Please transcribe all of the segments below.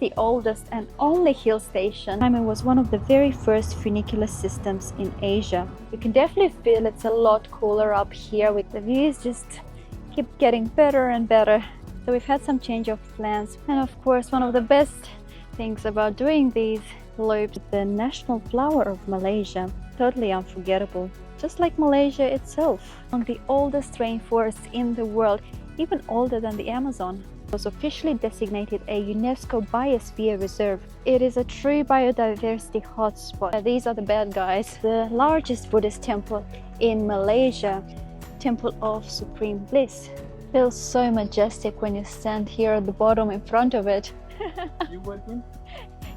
the oldest and only hill station. It was one of the very first funicular systems in Asia. You can definitely feel it's a lot cooler up here. With the views just keep getting better and better. So we've had some change of plans, and of course one of the best things about doing these loops, the national flower of Malaysia, totally unforgettable. Just like Malaysia itself, one of the oldest rainforests in the world, even older than the Amazon. It was officially designated a UNESCO Biosphere Reserve. It is a true biodiversity hotspot. These are the bad guys. The largest Buddhist temple in Malaysia, Temple of Supreme Bliss. Feels so majestic when you stand here at the bottom in front of it. You working?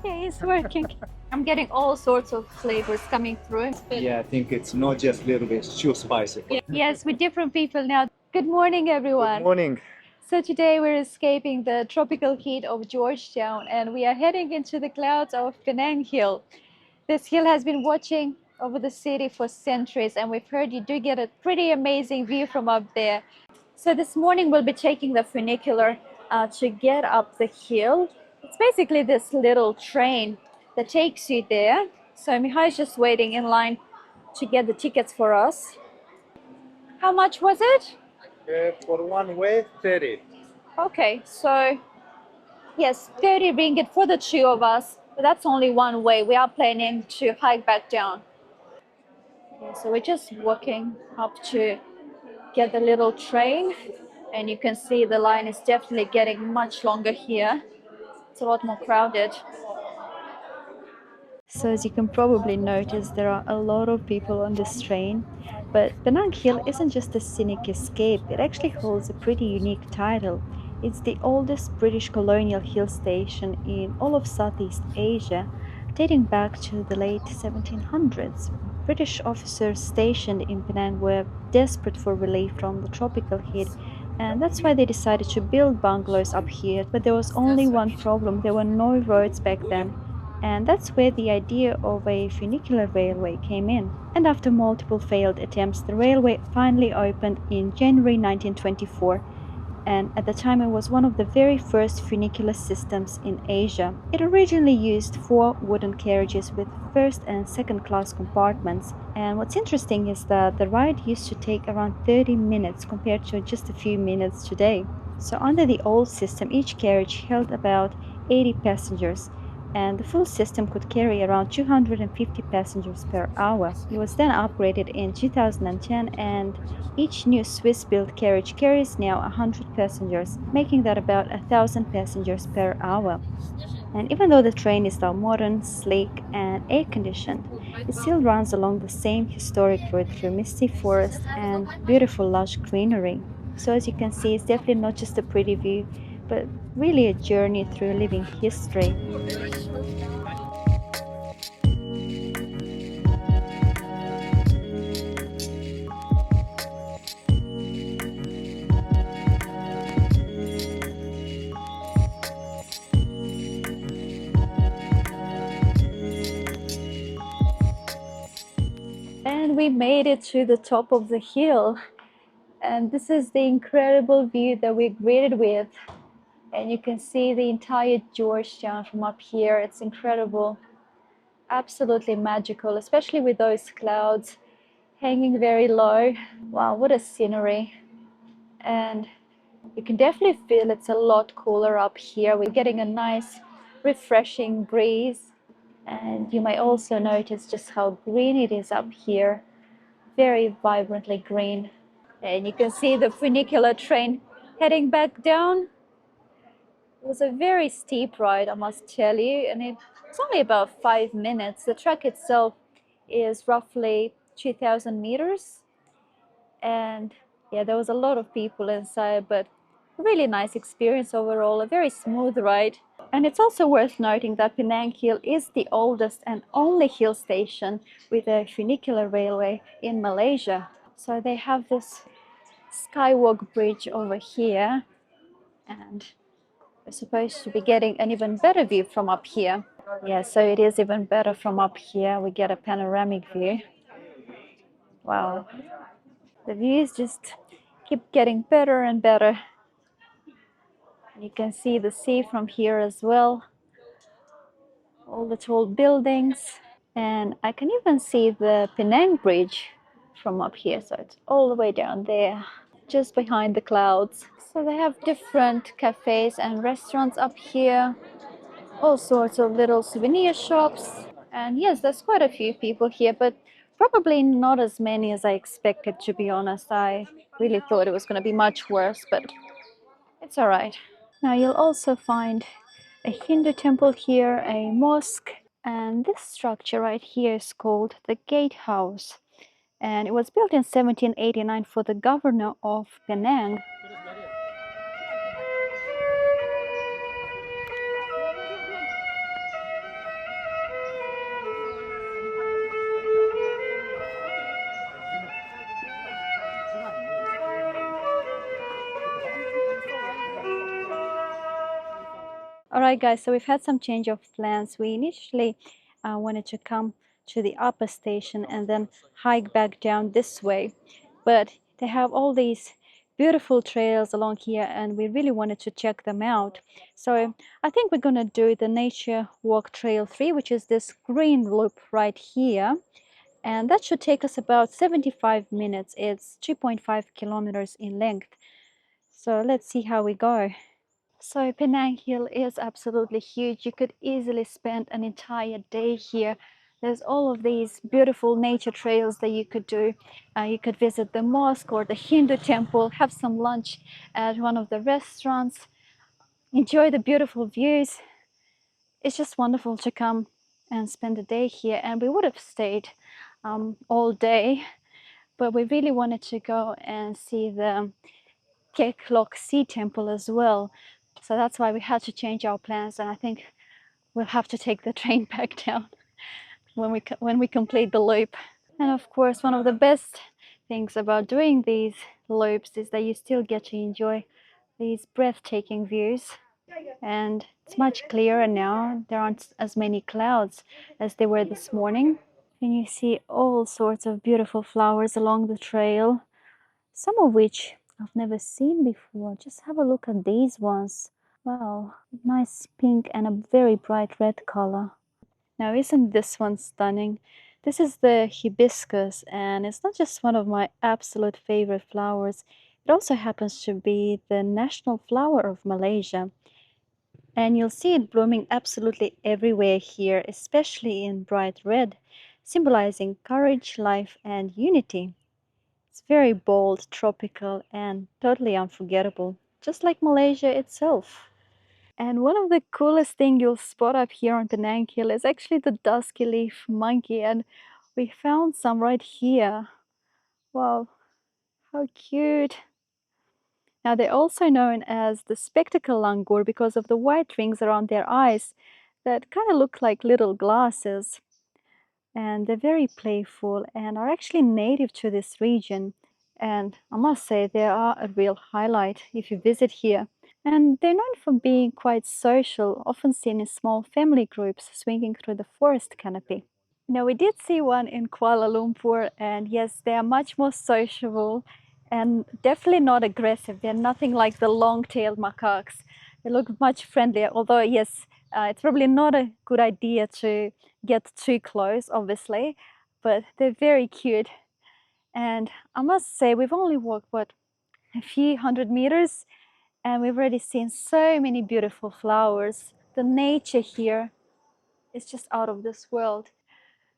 Yeah, he's working. I'm getting all sorts of flavors coming through. Yeah, I think it's not just a little bit too spicy. Yeah. Yes, with different people now. Good morning, everyone. Good morning. So today we're escaping the tropical heat of Georgetown and we are heading into the clouds of Penang Hill. This hill has been watching over the city for centuries, and we've heard you do get a pretty amazing view from up there. So this morning we'll be taking the funicular to get up the hill. It's basically this little train that takes you there. So Mihai is just waiting in line to get the tickets for us. How much was it? For one way, 30. Okay, so yes, 30 ringgit for the two of us, but that's only one way. We are planning to hike back down. Okay, so we're just walking up to get the little train, and you can see the line is definitely getting much longer here. It's a lot more crowded. So as you can probably notice, there are a lot of people on this train, but Penang Hill isn't just a scenic escape, it actually holds a pretty unique title. It's the oldest British colonial hill station in all of Southeast Asia, dating back to the late 1700s. British officers stationed in Penang were desperate for relief from the tropical heat, and that's why they decided to build bungalows up here. But there was only one problem: there were no roads back then. And that's where the idea of a funicular railway came in. And after multiple failed attempts, the railway finally opened in January 1924. And at the time it was one of the very first funicular systems in Asia. It originally used 4 wooden carriages with first and second class compartments. And what's interesting is that the ride used to take around 30 minutes compared to just a few minutes today. So under the old system, each carriage held about 80 passengers, and the full system could carry around 250 passengers per hour. It was then upgraded in 2010, and each new Swiss-built carriage carries now 100 passengers, making that about 1,000 passengers per hour. And even though the train is now modern, sleek, and air-conditioned, it still runs along the same historic route through misty forest and beautiful lush greenery. So as you can see, it's definitely not just a pretty view, but really a journey through living history. And we made it to the top of the hill. And this is the incredible view that we're greeted with. And you can see the entire Georgetown from up here. It's incredible, absolutely magical, especially with those clouds hanging very low. Wow, what a scenery. And you can definitely feel it's a lot cooler up here. We're getting a nice, refreshing breeze. And you may also notice just how green it is up here. Very vibrantly green. And you can see the funicular train heading back down. It was a very steep ride, I must tell you, and it's only about 5 minutes. The track itself is roughly 2,000 meters, and yeah, there was a lot of people inside, but a really nice experience overall, a very smooth ride. And it's also worth noting that Penang Hill is the oldest and only hill station with a funicular railway in Malaysia. So they have this skywalk bridge over here, and we're supposed to be getting an even better view from up here. Yeah, so it is even better from up here. We get a panoramic view. Wow. The views just keep getting better and better. You can see the sea from here as well. all the tall buildings. And I can even see the Penang Bridge from up here. So it's all the way down there, just behind the clouds. So they have different cafes and restaurants up here, all sorts of little souvenir shops. And yes, there's quite a few people here, but probably not as many as I expected, to be honest. I really thought it was going to be much worse, but it's all right. Now you'll also find a Hindu temple here, a mosque, and this structure right here is called the Gatehouse. And it was built in 1789 for the governor of Penang. All right, guys, so we've had some change of plans. We initially wanted to come to the upper station and then hike back down this way, but they have all these beautiful trails along here and we really wanted to check them out. So I think we're gonna do the Nature Walk Trail 3, which is this green loop right here. And that should take us about 75 minutes. It's 2.5 kilometers in length. So let's see how we go. So Penang Hill is absolutely huge. You could easily spend an entire day here. There's all of these beautiful nature trails that you could do. You could visit the mosque or the Hindu temple, have some lunch at one of the restaurants, enjoy the beautiful views. It's just wonderful to come and spend a day here. And we would have stayed all day, but we really wanted to go and see the Kek Lok Sea Temple as well. So that's why we had to change our plans, and I think we'll have to take the train back down when we complete the loop. And of course, one of the best things about doing these loops is that you still get to enjoy these breathtaking views. And it's much clearer now. There aren't as many clouds as there were this morning. And you see all sorts of beautiful flowers along the trail, some of which I've never seen before. Just have a look at these ones. Wow, nice pink and a very bright red color. Now, isn't this one stunning? This is the hibiscus, and it's not just one of my absolute favorite flowers. It also happens to be the national flower of Malaysia. And you'll see it blooming absolutely everywhere here, especially in bright red, symbolizing courage, life, and unity. It's very bold, tropical, and totally unforgettable, just like Malaysia itself. And one of the coolest thing you'll spot up here on Penang Hill is actually the dusky leaf monkey, and we found some right here. Wow, how cute. Now they're also known as the spectacle langur because of the white rings around their eyes that kind of look like little glasses. And they're very playful and are actually native to this region. And I must say, they are a real highlight if you visit here. And they're known for being quite social, often seen in small family groups swinging through the forest canopy. Now, we did see one in Kuala Lumpur, and yes, they are much more sociable and definitely not aggressive. They're nothing like the long-tailed macaques. They look much friendlier, although, yes, it's probably not a good idea to get too close, obviously, but they're very cute. And I must say, we've only walked, what, a few hundred meters, and we've already seen so many beautiful flowers. The nature here is just out of this world.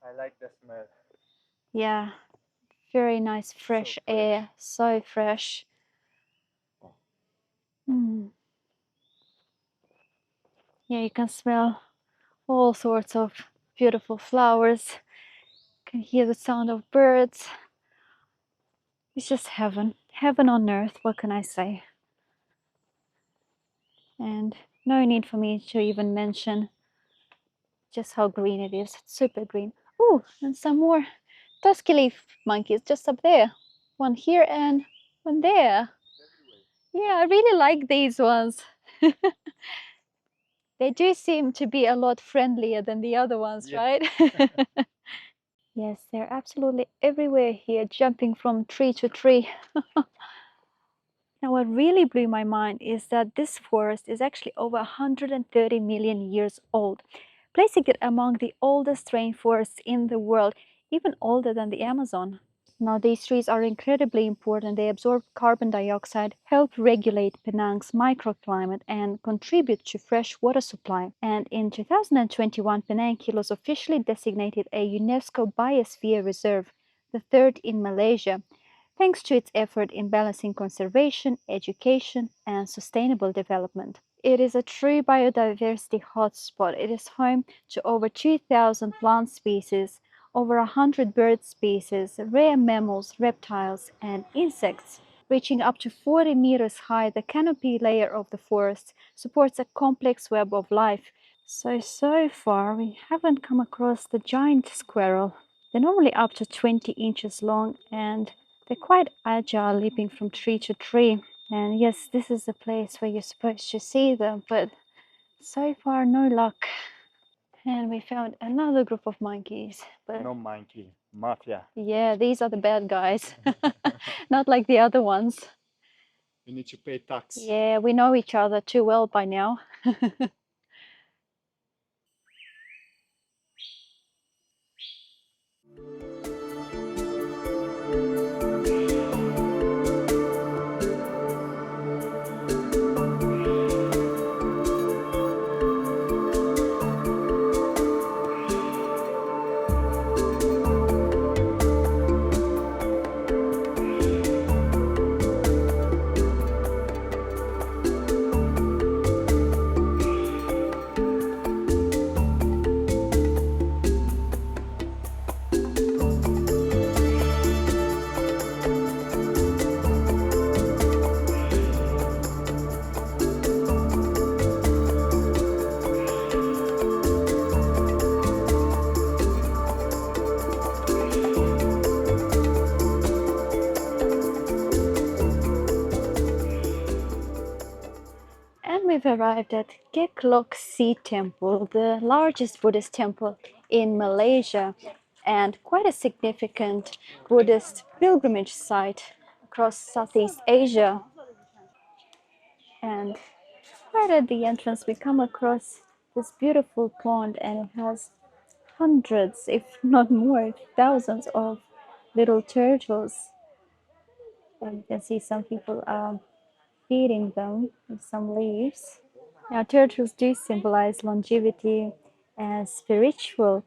I like the smell. Yeah, very nice fresh air, so fresh. Mm. Yeah, you can smell all sorts of beautiful flowers. You can hear the sound of birds. It's just heaven, heaven on earth, what can I say? And no need for me to even mention just how green it is. It's super green. Oh, and some more dusky leaf monkeys just up there. One here and one there. Yeah, I really like these ones. They do seem to be a lot friendlier than the other ones, Yeah. right? Yes, they're absolutely everywhere here, jumping from tree to tree. Now, what really blew my mind is that this forest is actually over 130 million years old, placing it among the oldest rainforests in the world, even older than the Amazon. Now, these trees are incredibly important. They absorb carbon dioxide, help regulate Penang's microclimate, and contribute to fresh water supply. And in 2021, Penang Hill was officially designated a UNESCO Biosphere Reserve, the third in Malaysia, thanks to its effort in balancing conservation, education, and sustainable development. It is a true biodiversity hotspot. It is home to over 2,000 plant species, over 100 bird species, rare mammals, reptiles, and insects. Reaching up to 40 meters high, the canopy layer of the forest supports a complex web of life. So far, we haven't come across the giant squirrel. They're normally up to 20 inches long and they're quite agile, leaping from tree to tree. And yes, this is the place where you're supposed to see them, but so far, no luck. And we found another group of monkeys. But No monkey, mafia. yeah, these are the bad guys, not like the other ones. You need to pay tax. Yeah, we know each other too well by now. And we've arrived at Kek Lok Si Temple, the largest Buddhist temple in Malaysia and quite a significant Buddhist pilgrimage site across Southeast Asia. And right at the entrance, we come across this beautiful pond, and it has hundreds, if not more, thousands of little turtles. And you can see some people feeding them with some leaves. Now, turtles do symbolize longevity and spiritual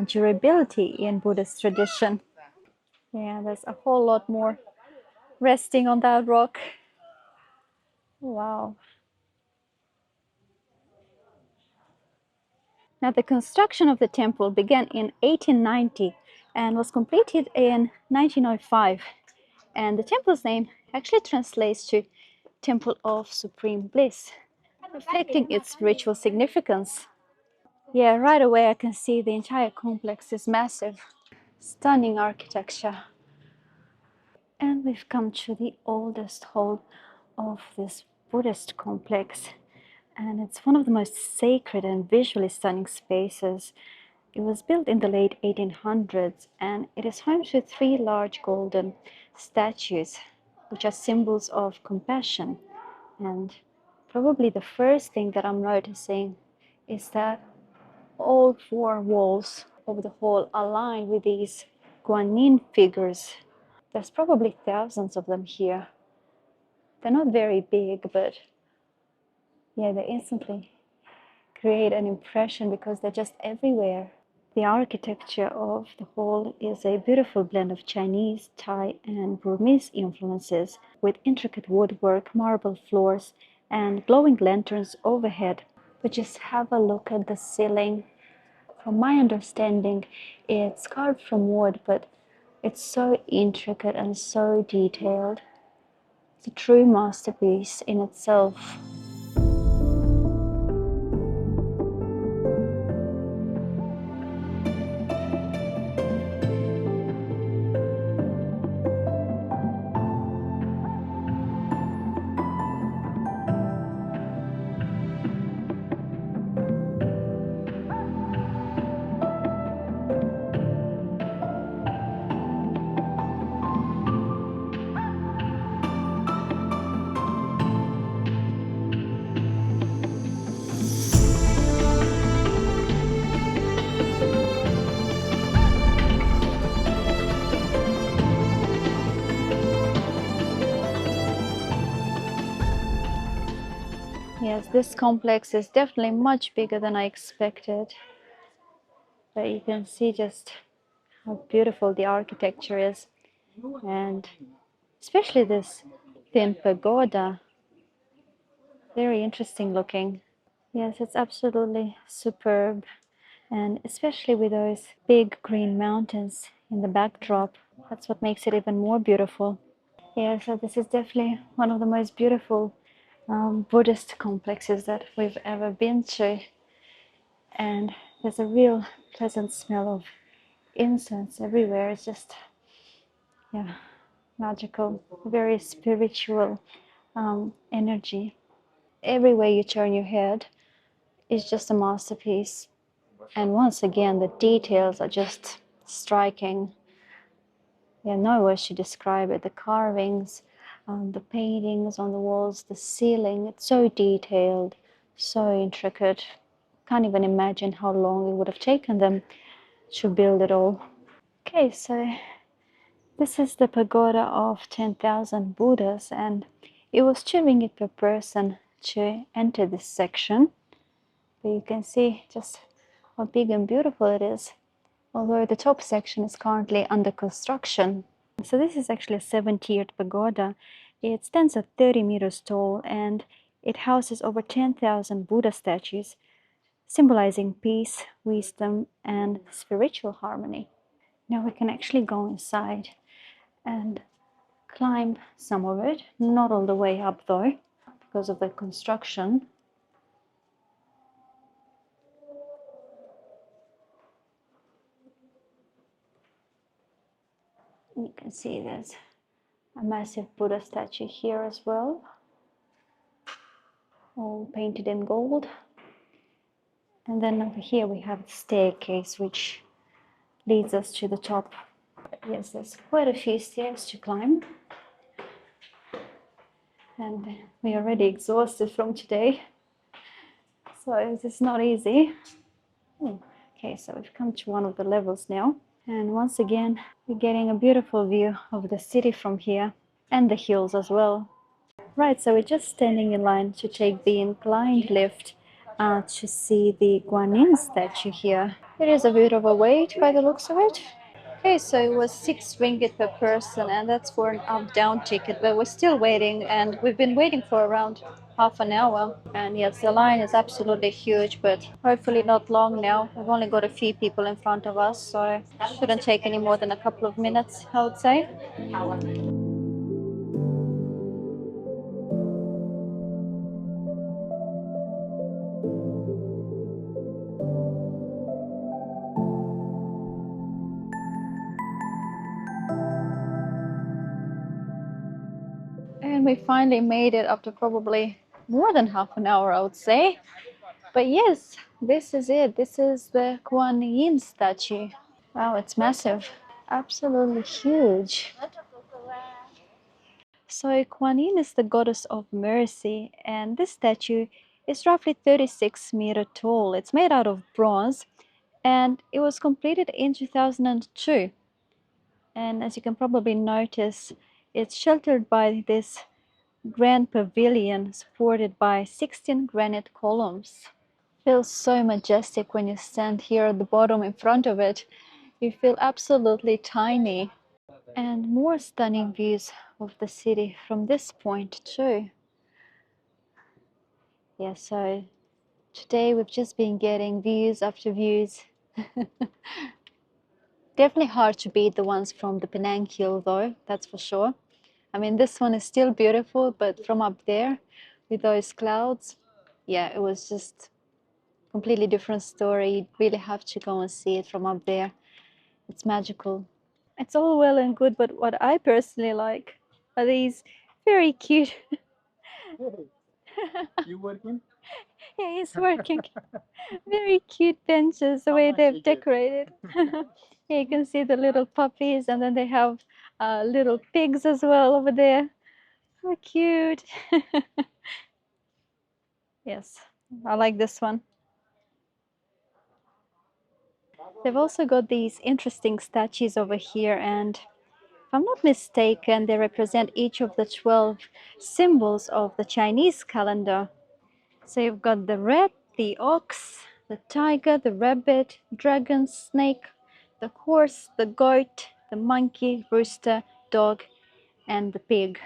durability in Buddhist tradition. Yeah, there's a whole lot more resting on that rock. Wow. Now, the construction of the temple began in 1890 and was completed in 1905. And the temple's name actually translates to Temple of Supreme Bliss, reflecting its spiritual significance. Yeah, right away I can see the entire complex is massive. Stunning architecture. And we've come to the oldest hall of this Buddhist complex. And it's one of the most sacred and visually stunning spaces. It was built in the late 1800s and it is home to three large golden statues, which are symbols of compassion. And probably the first thing that I'm noticing is that all four walls of the hall are lined with these guanyin figures. There's probably thousands of them here. They're not very big, but yeah, they instantly create an impression because they're just everywhere. The architecture of the hall is a beautiful blend of Chinese, Thai, and Burmese influences with intricate woodwork, marble floors, and glowing lanterns overhead. But just have a look at the ceiling. From my understanding, it's carved from wood, but it's so intricate and so detailed. It's a true masterpiece in itself. Yes, this complex is definitely much bigger than I expected. But you can see just how beautiful the architecture is, and especially this thin pagoda. Very interesting looking. Yes, it's absolutely superb, and especially with those big green mountains in the backdrop, that's what makes it even more beautiful. Yeah, so this is definitely one of the most beautiful Buddhist complexes that we've ever been to, and there's a real pleasant smell of incense everywhere. It's just, yeah, magical, very spiritual energy. Everywhere you turn your head is just a masterpiece. And once again, the details are just striking. Yeah, no words to describe it. The carvings, the paintings on the walls, the ceiling, it's so detailed, so intricate. Can't even imagine how long it would have taken them to build it all. Okay, so this is the pagoda of 10,000 Buddhas, and it was 2 ringgit per person to enter this section. But you can see just how big and beautiful it is, although the top section is currently under construction. So this is actually a 70-tiered pagoda. It stands at 30 meters tall, and it houses over 10,000 Buddha statues, symbolizing peace, wisdom, and spiritual harmony. Now we can actually go inside and climb some of it, not all the way up though, because of the construction. You can see there's a massive Buddha statue here as well, all painted in gold. And then over here we have the staircase, which leads us to the top. Yes, there's quite a few stairs to climb, and we're already exhausted from today, so it's not easy. Okay, so we've come to one of the levels now, and once again we're getting a beautiful view of the city from here, and the hills as well. Right, so we're just standing in line to take the inclined lift to see the Guanyin statue here. It is a bit of a wait by the looks of it. Okay, so it was 6 ringgit per person, and that's for an up-down ticket, but we're still waiting, and we've been waiting for around half an hour. And yes, the line is absolutely huge, but hopefully not long now. We've only got a few people in front of us, so it shouldn't take any more than a couple of minutes, I would say. And we finally made it after probably more than half an hour, I would say. But yes, this is it. This is the Kuan Yin statue. Wow, it's massive. Absolutely huge. So Kuan Yin is the goddess of mercy, and this statue is roughly 36-meter tall. It's made out of bronze, and it was completed in 2002. And as you can probably notice, it's sheltered by this grand pavilion supported by 16 granite columns. Feels so majestic when you stand here at the bottom in front of it. You feel absolutely tiny. And more stunning views of the city from this point too. Yeah, so today we've just been getting views after views. Definitely hard to beat the ones from the Penang Hill though, that's for sure. I mean, this one is still beautiful, but from up there with those clouds, yeah, it was just completely different story. You really have to go and see it from up there. It's magical. It's all well and good, but what I personally like are these very cute. You working? Yeah, he's working. Very cute benches, the way they've decorated. Yeah, you can see the little puppies, and then they have little pigs as well over there. How cute. Yes, I like this one. They've also got these interesting statues over here, and if I'm not mistaken, they represent each of the 12 symbols of the Chinese calendar. So you've got the rat, the ox, the tiger, the rabbit, dragon, snake, the horse, the goat, the monkey, rooster, dog, and the pig.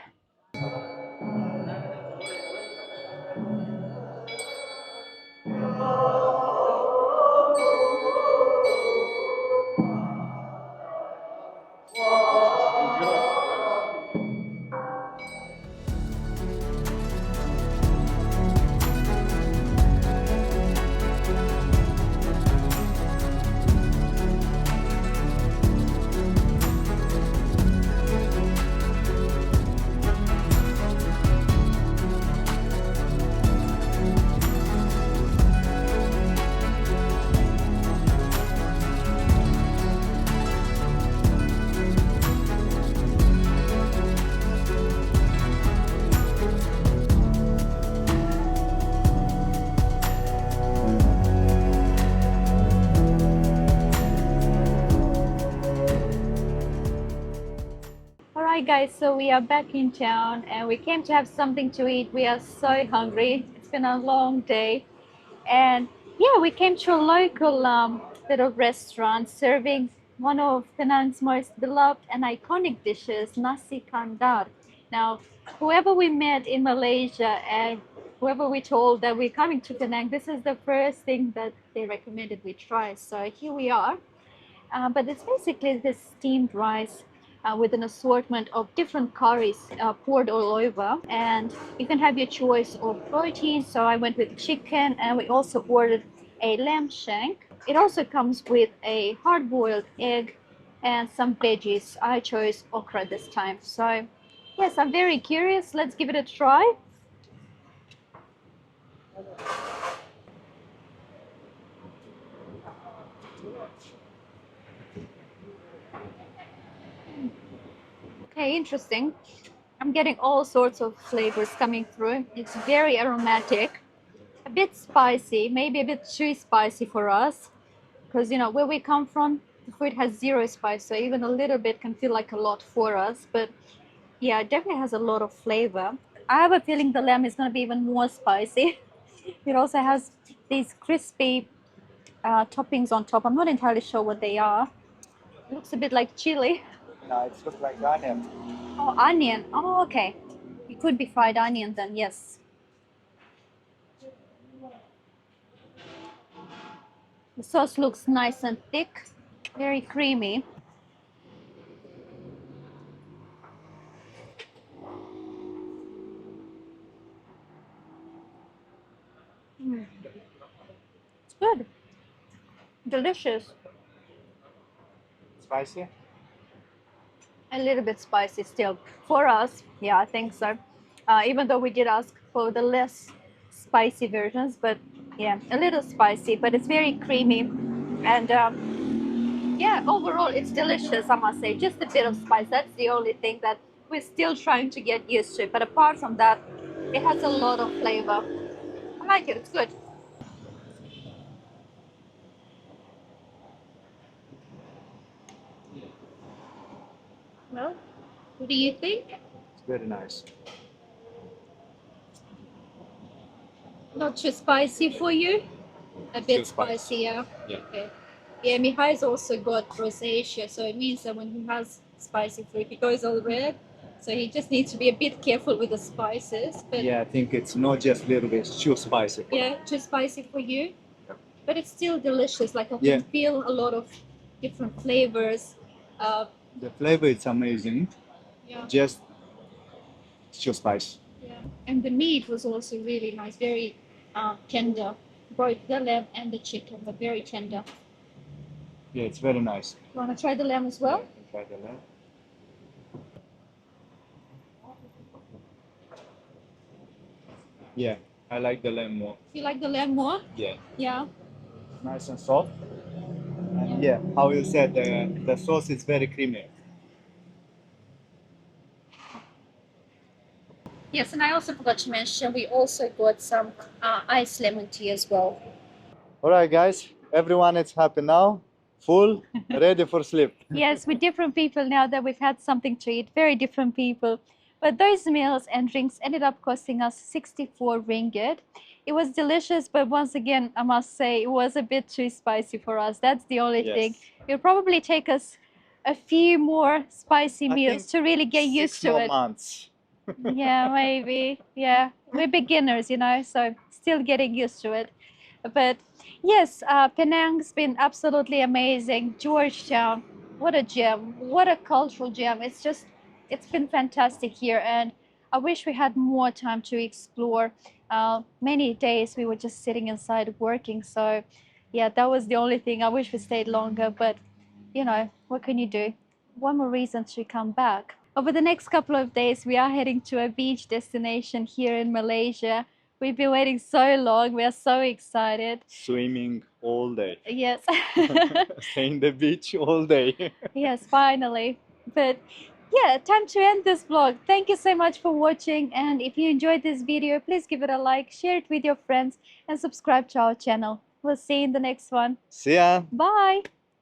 Alright guys, so we are back in town and we came to have something to eat. We are so hungry. It's been a long day. And yeah, we came to a local little restaurant serving one of Penang's most beloved and iconic dishes, Nasi Kandar. Now, whoever we met in Malaysia and whoever we told that we're coming to Penang, this is the first thing that they recommended we try. So here we are. But it's basically this steamed rice with an assortment of different curries poured all over. And you can have your choice of protein. So I went with chicken, and we also ordered a lamb shank. It also comes with a hard boiled egg and some veggies. I chose okra this time. So, yes, I'm very curious. Let's give it a try. Okay, interesting. I'm getting all sorts of flavors coming through. It's very aromatic, a bit spicy, maybe a bit too spicy for us, because you know where we come from, the food has zero spice, so even a little bit can feel like a lot for us. But yeah, it definitely has a lot of flavor. I have a feeling the lamb is going to be even more spicy. It also has these crispy toppings on top. I'm not entirely sure what they are. It looks a bit like chili. No, it looks like onion. Oh, onion. Oh, okay. It could be fried onion then, yes. The sauce looks nice and thick, very creamy. It's good. Delicious. Spicy? A little bit spicy still. For us, yeah, I think so. Even though we did ask for the less spicy versions, but yeah, a little spicy, but it's very creamy. And yeah, overall, it's delicious, I must say. Just a bit of spice. That's the only thing that we're still trying to get used to. But apart from that, it has a lot of flavor. I like it. It's good. Well, what do you think? It's very nice. Not too spicy for you? A bit Too spicy. spicy, yeah. Yeah. Okay. Yeah, Mihai's also got rosacea, so it means that when he has spicy food, he goes all red. So he just needs to be a bit careful with the spices. But Yeah, I think it's not just a little bit, it's too spicy. yeah, too spicy for you. Yeah. But it's still delicious. Like I can Yeah. feel a lot of different flavors. The flavor is amazing, Yeah. just it's too spicy. Yeah. And the meat was also really nice, very tender. Both the lamb and the chicken were very tender. Yeah, it's very nice. You want to try the lamb as well? You can try the lamb. Yeah, I like the lamb more. You like the lamb more? Yeah. Yeah. Nice and soft. And yeah, how you said, the sauce is very creamy. Yes, and I also forgot to mention we also got some iced lemon tea as well. Alright guys, everyone is happy now, full, ready for sleep. Yes, with different people now that we've had something to eat, very different people. But those meals and drinks ended up costing us 64 ringgit. It was delicious, but once again, I must say it was a bit too spicy for us. That's the only thing. Yes. It'll probably take us a few more spicy I meals think to really get used 6 to more it. months. Yeah, maybe. Yeah, we're beginners, you know, so still getting used to it. But yes, Penang's been absolutely amazing. Georgetown, what a gem, what a cultural gem. It's been fantastic here, and I wish we had more time to explore. Many days we were just sitting inside working, so yeah, that was the only thing. I wish we stayed longer, but you know, what can you do? One more reason to come back. Over the next couple of days, we are heading to a beach destination here in Malaysia. We've been waiting so long. We are so excited. Swimming all day. Yes. Stay in the beach all day. Yes, finally. But yeah, time to end this vlog. Thank you so much for watching. And if you enjoyed this video, please give it a like, share it with your friends, and subscribe to our channel. We'll see you in the next one. See ya. Bye.